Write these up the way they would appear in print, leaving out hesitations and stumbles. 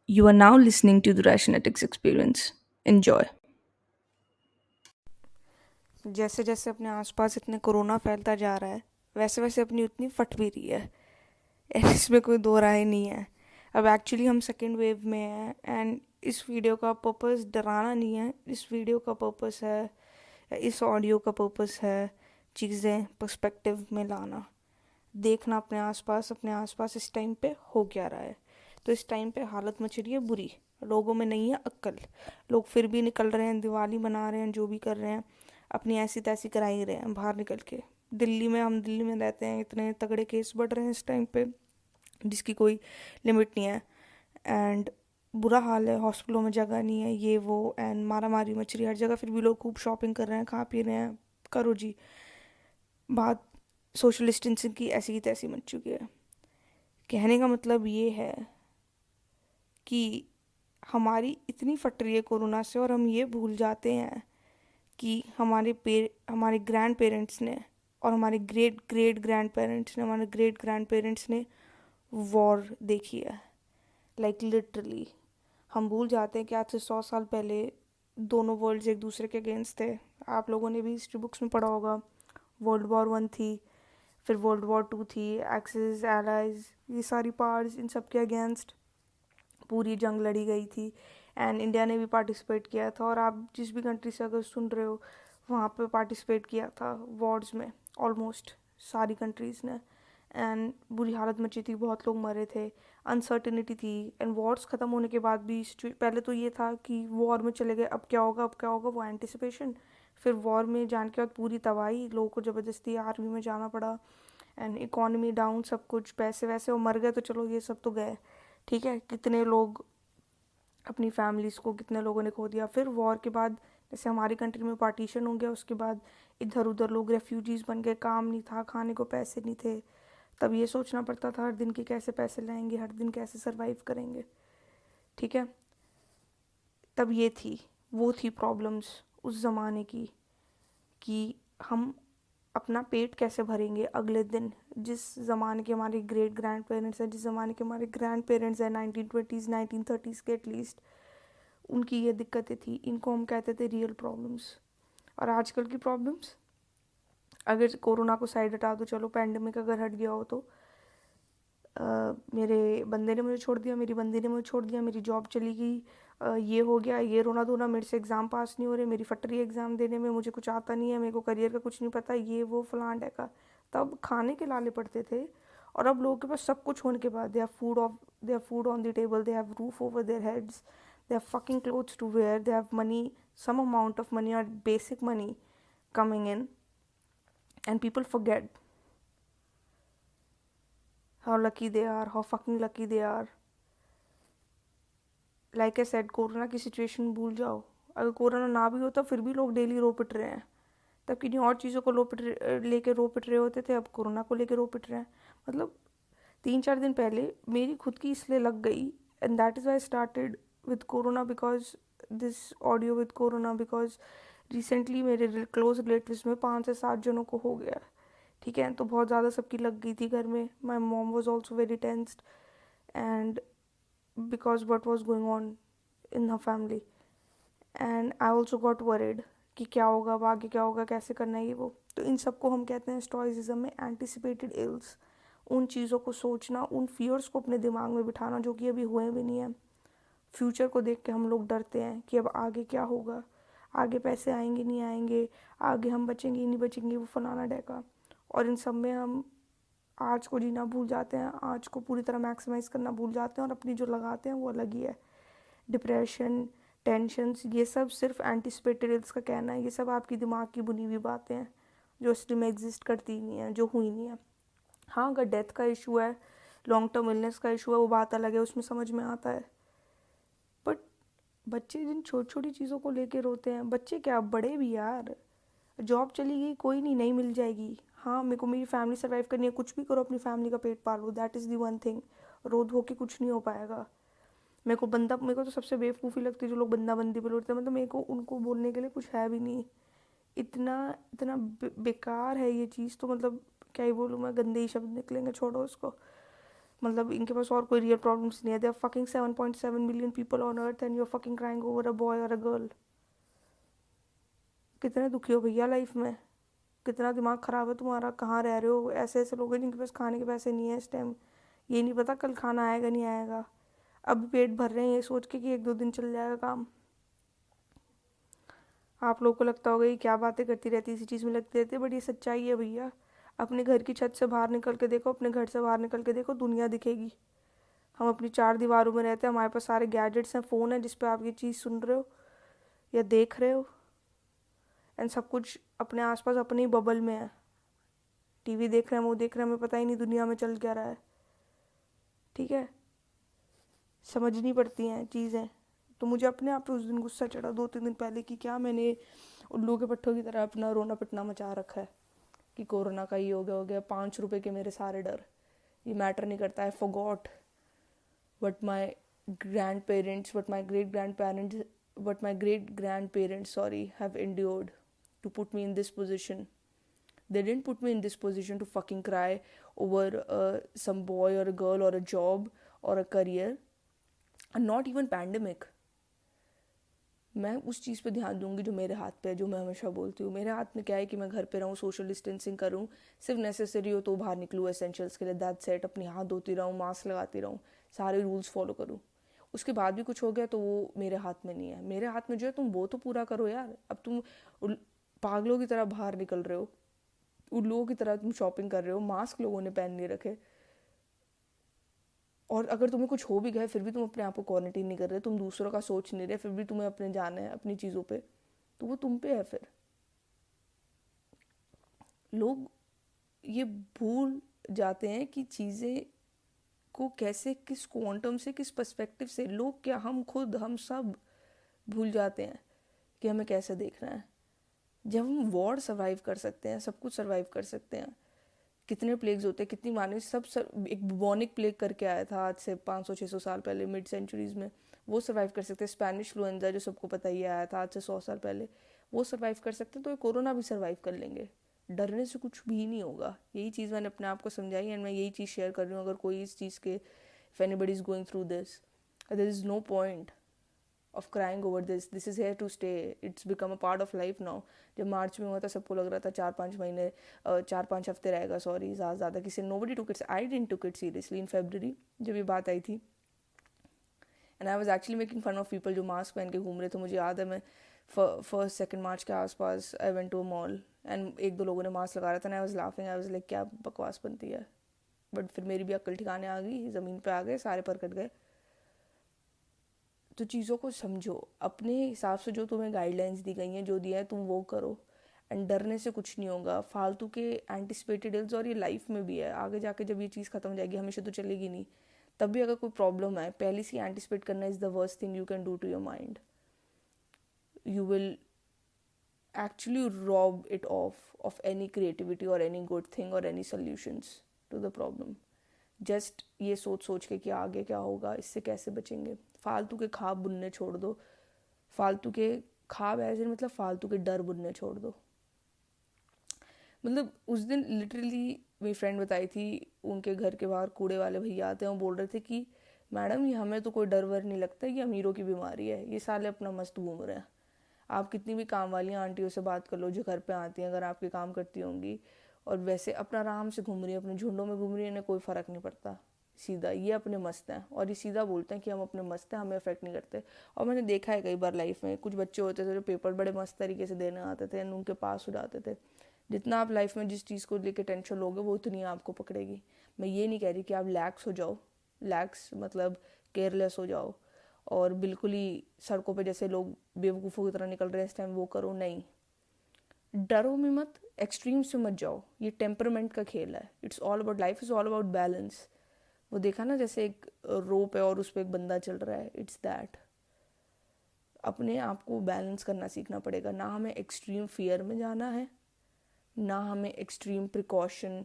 You are now listening to the Rationetics Experience. Enjoy. जैसे जैसे अपने आसपास इतने कोरोना फैलता जा रहा है वैसे वैसे अपनी उतनी फट भी रही है। एंड इसमें कोई दो राय नहीं है। अब एक्चुअली हम सेकेंड वेव में हैं एंड इस वीडियो का पर्पस डराना नहीं है। इस वीडियो का पर्पस है, इस ऑडियो का पर्पस है चीज़ें पर्सपेक्टिव में लाना, देखना अपने आसपास इस टाइम पे हो क्या रहा है। तो इस टाइम पे हालत मच रही है बुरी, लोगों में नहीं है अक्ल। लोग फिर भी निकल रहे हैं, दिवाली मना रहे हैं, जो भी कर रहे हैं अपनी ऐसी तैसी करा ही रहे हैं बाहर निकल के। हम दिल्ली में रहते हैं, इतने तगड़े केस बढ़ रहे हैं इस टाइम पे जिसकी कोई लिमिट नहीं है। एंड बुरा हाल है, हॉस्पिटलों में जगह नहीं है, ये वो, एंड मारा मारी मच रही है हर जगह। फिर भी लोग खूब शॉपिंग कर रहे हैं, खा पी रहे हैं। करो जी बात। सोशल डिस्टेंसिंग की ऐसी की तैसी मच चुकी है। कहने का मतलब ये है कि हमारी इतनी फट रही है कोरोना से और हम ये भूल जाते हैं कि हमारे ग्रैंड पेरेंट्स ने और हमारे ग्रेट ग्रेट ग्रैंड पेरेंट्स ने, हमारे ग्रेट ग्रैंड पेरेंट्स ने वॉर देखी है। लाइक लिटरली हम भूल जाते हैं कि आज से 100 साल पहले दोनों वर्ल्ड्स एक दूसरे के अगेंस्ट थे। आप लोगों ने भी हिस्ट्री बुक्स में पढ़ा होगा। वर्ल्ड वॉर 1 थी, फिर वर्ल्ड वॉर 2 थी। एक्सिस, एलाइज, ये सारी पार्ट्स, इन सब के अगेंस्ट पूरी जंग लड़ी गई थी। एंड इंडिया ने भी पार्टिसिपेट किया था। और आप जिस भी कंट्री से अगर सुन रहे हो वहाँ पे पार्टिसिपेट किया था वॉर्स में, ऑलमोस्ट सारी कंट्रीज़ ने। एंड बुरी हालत मची थी, बहुत लोग मरे थे, अनसर्टिनिटी थी। एंड वॉर्स ख़त्म होने के बाद भी पहले तो ये था कि वॉर में चले गए, अब क्या होगा अब क्या होगा, वो एंटिसिपेशन। फिर वॉर में जाने के बाद पूरी तबाही, लोगों को ज़बरदस्ती आर्मी में जाना पड़ा। एंड इकॉनमी डाउन, सब कुछ, पैसे वैसे वो मर गए तो चलो ये सब तो गए, ठीक है। कितने लोग अपनी फैमिलीज़ को, कितने लोगों ने खो दिया। फिर वॉर के बाद जैसे हमारी कंट्री में पार्टीशन हो गया, उसके बाद इधर उधर लोग रेफ्यूजीज़ बन गए, काम नहीं था, खाने को पैसे नहीं थे। तब ये सोचना पड़ता था हर दिन के कैसे पैसे लाएंगे, हर दिन कैसे सरवाइव करेंगे, ठीक है। तब ये थी, वो थी प्रॉब्लम्स उस ज़माने की, कि हम अपना पेट कैसे भरेंगे अगले दिन। जिस ज़माने के हमारे ग्रेट ग्रैंड पेरेंट्स हैं, जिस ज़माने के हमारे ग्रैंड पेरेंट्स हैं, 1920s 1930s के एटलीस्ट, उनकी ये दिक्कतें थी, इनको हम कहते थे रियल प्रॉब्लम्स। और आजकल की प्रॉब्लम्स, अगर कोरोना को साइड हटा दो, चलो पैंडमिक अगर हट गया हो तो मेरे बंदे ने मुझे छोड़ दिया, मेरी बंदी ने मुझे छोड़ दिया, मेरी जॉब चली गई, ये हो गया, ये रोना धोना, मेरे से एग्ज़ाम पास नहीं हो रहे, मेरी फट रही है एग्ज़ाम देने में, मुझे कुछ आता नहीं है, मेरे को करियर का कुछ नहीं पता, ये वो फलान का। तब खाने के लाले पड़ते थे। और अब लोगों के पास सब कुछ होने के बाद, they have food on the table, they have roof over their heads, they have fucking clothes to wear, they have money, some amount of money or basic money coming in, and people forget how lucky they are, how fucking lucky they are. Like I said, corona की situation भूल जाओ। अगर corona ना भी होता फिर भी लोग डेली रो पिट रहे हैं। तब किन्हीं और चीज़ों को लेके रो पिट रहे होते थे, अब कोरोना को लेके रो पिट रहे हैं। मतलब 3-4 दिन पहले मेरी खुद की इसलिए लग गई, and that is why started with corona, because this audio with corona, because recently मेरे क्लोज रिलेटिव्स में 5 से 7 जनों को हो गया, ठीक है। तो बहुत ज़्यादा सबकी लग गई थी घर में। My mom was also very tensed, and because what was going on in her family, and I also got worried कि क्या होगा अब आगे, क्या होगा, कैसे करना है ये वो। तो इन सब को हम कहते हैं स्टोइसिज्म में एंटिसिपेटेड इल्स। उन चीज़ों को सोचना, उन फियर्स को अपने दिमाग में बिठाना जो कि अभी हुए भी नहीं है। फ्यूचर को देख के हम लोग डरते हैं कि अब आगे क्या होगा, आगे पैसे आएंगे नहीं आएंगे, आगे हम बचेंगे नहीं बचेंगे, वो फलाना डैका। और इन सब में हम आज को जीना भूल जाते हैं, आज को पूरी तरह मैक्सिमाइज करना भूल जाते हैं, और अपनी जो लगाते हैं वो अलग ही है। डिप्रेशन, टेंशन्स, ये सब सिर्फ एंटिसिपेटेड इल्स का कहना है। ये सब आपकी दिमाग की बुनी हुई बातें हैं जो असली में एग्जिस्ट करती ही नहीं है, जो हुई नहीं है। हाँ, अगर डेथ का इशू है, लॉन्ग टर्म इलनेस का इशू है, वो बात अलग है, उसमें समझ में आता है। बट बच्चे जिन छोटी छोटी चीज़ों को लेके रोते हैं, बच्चे क्या बड़े भी यार। जॉब चली गई, कोई नहीं, नहीं मिल जाएगी। हाँ, मेरे को मेरी फैमिली सर्वाइव करनी है, कुछ भी करो अपनी फैमिली का पेट पालो, that is the one thing. रो धो के कुछ नहीं हो पाएगा। मेरे को तो सबसे बेवकूफ़ी लगती है जो लोग बंदा बंदी पे लौटते हैं। मतलब मेरे को उनको बोलने के लिए कुछ है भी नहीं। इतना इतना बेकार है ये चीज़, तो मतलब क्या ही बोलूँ मैं, गंदे ही शब्द निकलेंगे, छोड़ो उसको। मतलब इनके पास और कोई रियल प्रॉब्लम्स नहीं है. They are fucking 7.7 million people on earth and you are fucking crying over a boy और अ गर्ल. कितने दुखी हो भैया लाइफ में. कितना दिमाग ख़राब है तुम्हारा. कहाँ रह रहे हो. ऐसे ऐसे लोग हैं जिनके पास खाने के पैसे नहीं है इस टाइम. ये नहीं पता कल खाना आएगा नहीं आएगा. अब पेट भर रहे हैं ये सोच के कि 1-2 दिन चल जाएगा काम. आप लोगों को लगता होगा ये क्या बातें करती रहती है, इसी चीज़ में लगती रहती है, बट ये सच्चाई है भैया. अपने घर की छत से बाहर निकल के देखो, अपने घर से बाहर निकल के देखो, दुनिया दिखेगी. हम अपनी 4 दीवारों में रहते हैं. हमारे पास सारे गैजेट्स हैं, फ़ोन है जिस पर आप ये चीज़ सुन रहे हो या देख रहे हो. एंड सब कुछ अपने आसपास अपने ही बबल में है. टीवी देख रहे हैं, वो देख रहे हैं, हमें पता ही नहीं दुनिया में चल क्या रहा है. ठीक है. समझनी पड़ती हैं चीज़ें. तो मुझे अपने आप पे उस दिन गुस्सा चढ़ा 2-3 दिन पहले कि क्या मैंने उल्लू के पट्टों की तरह अपना रोना पिटना मचा रखा है कि कोरोना का ये हो गया 5 रुपए के मेरे सारे डर. ये मैटर नहीं करता. I forgot what my grandparents what my great grandparents what my great grandparents sorry have endured to put me in this position. They didn't put me in this position to fucking cry over some boy or a girl or a job or a career and not even pandemic. मैं उस चीज़ पे ध्यान दूंगी जो मेरे हाथ पे है, जो मैं हमेशा बोलती हूँ. मेरे हाथ में क्या है कि मैं घर पे रहूँ, सोशल डिस्टेंसिंग करूँ, सिर्फ नेसेसरी हो तो बाहर निकलूँ एसेंशियल्स के लिए, दैट्स सेट. अपनी हाथ धोती रहूँ, मास्क लगाती रहूँ, सारे रूल्स फॉलो करूँ. उसके बाद भी कुछ हो गया तो वो मेरे हाथ में नहीं है. मेरे हाथ में जो है तुम वो तो पूरा करो यार. अब तुम पागलों की तरह बाहर निकल रहे हो, उल्लुओं की तरह तुम शॉपिंग कर रहे हो, मास्क लोगों ने पहन नहीं रखे, और अगर तुम्हें कुछ हो भी गया फिर भी तुम अपने आप को क्वारंटीन नहीं कर रहे, तुम दूसरों का सोच नहीं रहे, फिर भी तुम्हें अपने जाना है अपनी चीज़ों पे, तो वो तुम पे है. फिर लोग ये भूल जाते हैं कि चीज़ें को कैसे, किस क्वांटम से, किस पर्सपेक्टिव से, लोग क्या, हम खुद, हम सब भूल जाते हैं कि हमें कैसे देखना है. जब हम वॉर सर्वाइव कर सकते हैं, सब कुछ सर्वाइव कर सकते हैं. कितने प्लेग्स होते हैं, कितनी माने एक बुबोनिक प्लेग करके आया था आज से 500-600 साल पहले, मिड सेंचुरीज में, वो सर्वाइव कर सकते हैं. स्पेनिश फ्लुएंजा जो सबको पता ही आया था आज से 100 साल पहले, वो सर्वाइव कर सकते हैं. तो ये कोरोना भी सर्वाइव कर लेंगे. डरने से कुछ भी नहीं होगा. यही चीज़ मैंने अपने आप को समझाई एंड मैं यही चीज़ शेयर कर रही हूँ. अगर कोई इस चीज़ के, if anybody is going through this, there is no point of crying over this is here to stay. It's become a part of life now. जब मार्च में हुआ था सबको लग रहा था 4-5 महीने 4-5 हफ्ते रहेगा, सॉरी ज़्यादा किसी, nobody took it, I didn't took it seriously in February जब ये बात आई थी. and I was actually making fun of people जो मास्क पहन के घूम रहे थे. मुझे याद है मैं 1st-2nd मार्च के आसपास I went to a mall and 1-2 लोगों ने मास्क लगा रहा था and I was laughing. I was like क्या बकवास बनती है. बट फिर मेरी भी अक्ल ठिकाने आ गई, ज़मीन पे आ गए, सारे पर कट गए. तो चीज़ों को समझो अपने हिसाब से. जो तुम्हें गाइडलाइंस दी गई हैं, जो दिया है, तुम वो करो. एंड डरने से कुछ नहीं होगा. फालतू के एंटिसिपेटेड इल्स, और ये लाइफ में भी है, आगे जाके जब ये चीज़ ख़त्म हो जाएगी, हमेशा तो चलेगी नहीं, तब भी अगर कोई प्रॉब्लम है, पहले से एंटिसिपेट करना is the worst thing you can do to your mind. You will actually rob it of any creativity or any good thing or any solutions to the problem. Just ये सोच के कि आगे क्या होगा, इससे कैसे बचेंगे. फालतू के ख्वाब बुनने छोड़ दो. फालतू के ख्वाब ऐसे मतलब फालतू के डर बुनने छोड़ दो. मतलब उस दिन लिटरली मेरी फ्रेंड बताई थी, उनके घर के बाहर कूड़े वाले भैया आते हैं, वो बोल रहे थे कि मैडम ये हमें तो कोई डर वर नहीं लगता, ये अमीरों की बीमारी है, ये साले अपना मस्त घूम रहे हैं. आप कितनी भी काम वाली आंटियों से बात कर लो जो घर पे आती हैं, अगर आपके काम करती होंगी और वैसे अपना आराम से घूम रही है, अपने झुंडों में घूम रही है, इन्हें कोई फ़र्क नहीं पड़ता. सीधा ये अपने मस्त हैं, और ये सीधा बोलते हैं कि हम अपने मस्त हैं, हमें अफेक्ट नहीं करते. और मैंने देखा है कई बार लाइफ में, कुछ बच्चे होते थे जो पेपर बड़े मस्त तरीके से देने आते थे, उनके पास हो जाते थे. जितना आप लाइफ में जिस चीज़ को लेकर टेंशन लोगे, वो उतनी आपको पकड़ेगी. मैं ये नहीं कह रही कि आप लैक्स हो जाओ, लैक्स मतलब केयरलेस हो जाओ और बिल्कुल ही सड़कों पे जैसे लोग बेवकूफ़ों की तरह निकल रहे हैं इस टाइम, वो करो नहीं. डरो में मत, एक्सट्रीम से मत जाओ. ये टेम्परमेंट का खेल है. It's all about, life is all about balance. वो देखा ना, जैसे एक रोप है और उस पर एक बंदा चल रहा है, इट्स दैट. अपने आप को बैलेंस करना सीखना पड़ेगा. ना हमें एक्सट्रीम फियर में जाना है, ना हमें एक्सट्रीम प्रिकॉशन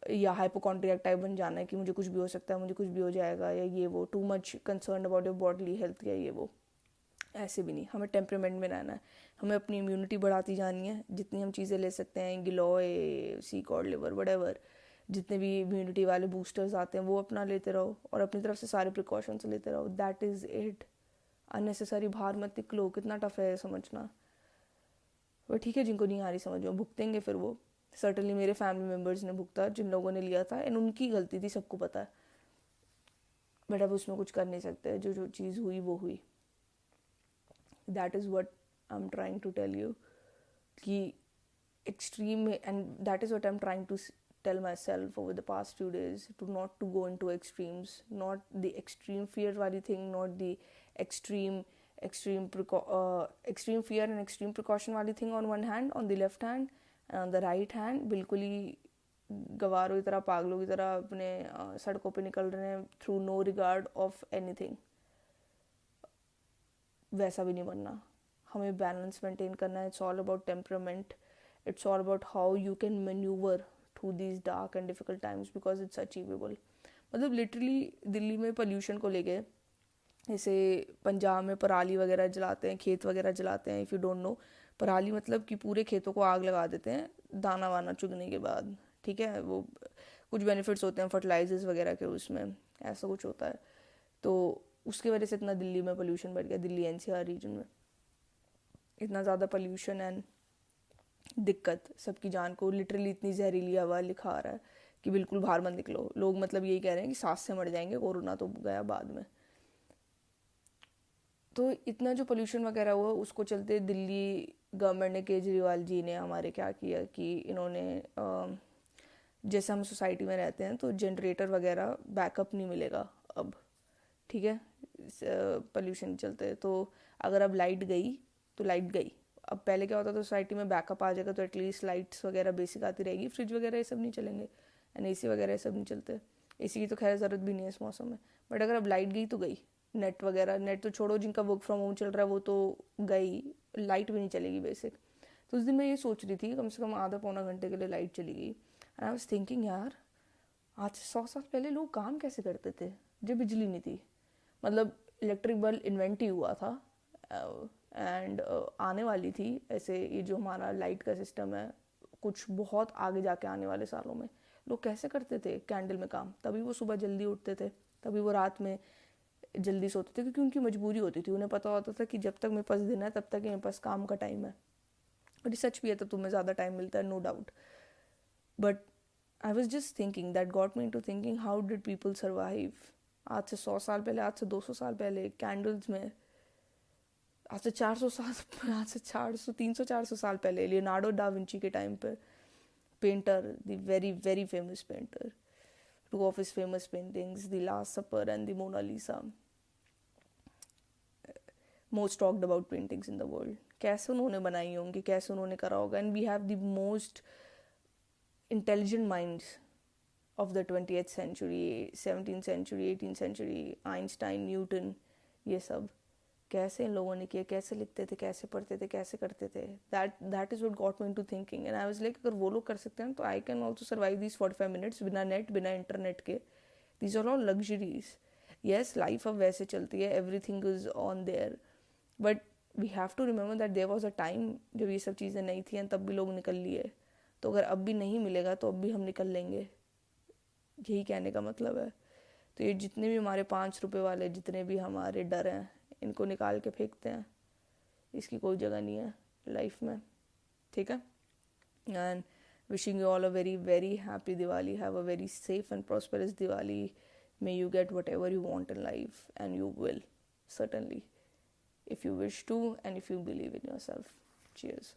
या हाइपोकॉन्ड्रियाक टाइप बन जाना है कि मुझे कुछ भी हो सकता है, मुझे कुछ भी हो जाएगा, या ये वो too much concern about your bodily health, या ये वो. ऐसे भी नहीं. हमें टेम्परामेंट में रहना है. हमें अपनी इम्यूनिटी बढ़ाती जानी है. जितनी हम चीज़ें ले सकते हैं, गिलोय, सी कॉड लिवर, वटेवर, जितने भी इम्यूनिटी वाले बूस्टर्स आते हैं वो अपना लेते रहो और अपनी तरफ से सारे प्रिकॉशंस लेते रहो. That is it. अननेसेसरी बाहर मत निकलो. कितना टफ है समझना. पर ठीक है, जिनको नहीं आ रही समझ में भुगतेंगे फिर वो. सर्टनली मेरे फैमिली मेम्बर्स ने भुगता जिन लोगों ने लिया था, एंड उनकी गलती थी, सबको पता है. बट अब उसमें कुछ कर नहीं सकते. जो चीज़ हुई वो हुई. That is what I am trying to tell you कि extreme, and that is what I'm trying to tell myself over the past few days, to not to go into extremes. Not the extreme fear wali thing, not the extreme extreme fear and extreme precaution wali thing on one hand, on the left hand, and on the right hand बिल्कुल ही गवारों की तरह, पागलों की तरह अपने सड़कों पे निकल रहे हैं through no regard of anything. वैसा भी नहीं बनना. हमें बैलेंस मेंटेन करना है. It's all about temperament. It's all about how you can maneuver through these dark and difficult times because it's achievable. मतलब लिटरली दिल्ली में पोल्यूशन को लेके, जैसे पंजाब में पराली वगैरह जलाते हैं, खेत वगैरह जलाते हैं. इफ़ यू डोंट नो, पराली मतलब कि पूरे खेतों को आग लगा देते हैं दाना वाना चुगने के बाद. ठीक है, वो कुछ बेनिफिट्स होते हैं फर्टिलाइजर्स वगैरह के, उसमें ऐसा कुछ होता है. तो उसकी वजह से इतना दिल्ली में पोल्यूशन बढ़ गया. दिल्ली एनसीआर रीजन में इतना ज़्यादा पोल्यूशन एंड दिक्कत सबकी जान को. लिटरली इतनी जहरीली हवा लिखा आ रहा है कि बिल्कुल बाहर मत निकलो. लोग मतलब यही कह रहे हैं कि सांस से मर जाएंगे, कोरोना तो गया बाद में. तो इतना जो पोल्यूशन वगैरह हुआ, उसको चलते दिल्ली गवर्नमेंट ने, केजरीवाल जी ने हमारे क्या किया कि इन्होंने जैसे हम सोसाइटी में रहते हैं तो जनरेटर वगैरह बैकअप नहीं मिलेगा अब. ठीक है, पोल्यूशन चलते. तो अगर अब लाइट गई तो लाइट गई. अब पहले क्या होता था, सोसाइटी में बैकअप आ जाएगा तो एटलीस्ट लाइट्स वगैरह बेसिक आती रहेगी. फ्रिज वगैरह ये सब नहीं चलेंगे, एंड एसी वगैरह ये सब नहीं चलते. एसी की तो खैर ज़रूरत भी नहीं है इस मौसम में. बट अगर अब लाइट गई तो गई. नेट वगैरह, नेट तो छोड़ो, जिनका वर्क फ्रॉम होम चल रहा है वो तो गई. लाइट भी नहीं चलेगी बेसिक. तो उस दिन मैं ये सोच रही थी, कम से कम आधा पौना घंटे के लिए लाइट चली गई. एंड आई वाज थिंकिंग, यार आज से 100 साल पहले लोग काम कैसे करते थे जब बिजली नहीं थी. मतलब इलेक्ट्रिक बल्ब इन्वेंट ही हुआ था एंड आने वाली थी. ऐसे ये जो हमारा लाइट का सिस्टम है, कुछ बहुत आगे जाके आने वाले सालों में लोग कैसे करते थे कैंडल में काम. तभी वो सुबह जल्दी उठते थे, तभी वो रात में जल्दी सोते थे, क्योंकि उनकी मजबूरी होती थी. उन्हें पता होता था कि जब तक मेरे पास दिन है तब तक मेरे पास काम का टाइम है. और ये सच भी है, तो तुम्हें ज़्यादा टाइम मिलता है, no doubt. But I was just thinking, that got me to thinking, how did people survive. आज से 100 साल पहले, आज से 200 साल पहले कैंडल्स में. आज से 400 साल, आज से 400 300 400 साल पहले लियोनार्डो डा विंची के टाइम पर, painter, the very very famous painter, two of his famous paintings, the Last Supper and the Mona Lisa, most talked about paintings in the world. कैसे उन्होंने बनाई होंगी, कैसे उन्होंने करा होगा. And we have the most intelligent minds of the 20th century, 17th century, 18th century, Einstein, Newton, ये सब कैसे इन लोगों ने किया, कैसे लिखते थे, कैसे पढ़ते थे, कैसे करते थे. That is what got me into thinking. And I was like, अगर वो लोग कर सकते हैं तो I can also survive these 45 minutes बिना नेट, बिना इंटरनेट के. These are all luxuries. Yes, life अब वैसे चलती है, everything is on there, but we have to remember that there was a time जब ये सब चीज़ें नहीं थी, तब भी लोग निकल लिए. तो अगर अब भी नहीं मिलेगा तो अब भी हम निकल लेंगे. यही कहने का मतलब है. तो ये जितने भी हमारे 5 रुपए वाले, जितने भी हमारे डर हैं, इनको निकाल के फेंकते हैं. इसकी कोई जगह नहीं है लाइफ में. ठीक है. And wishing you all a very very happy Diwali. Have a very safe and prosperous Diwali. May you get what ever you want in life, and you will, certainly, if you wish to and if you believe in yourself. Cheers.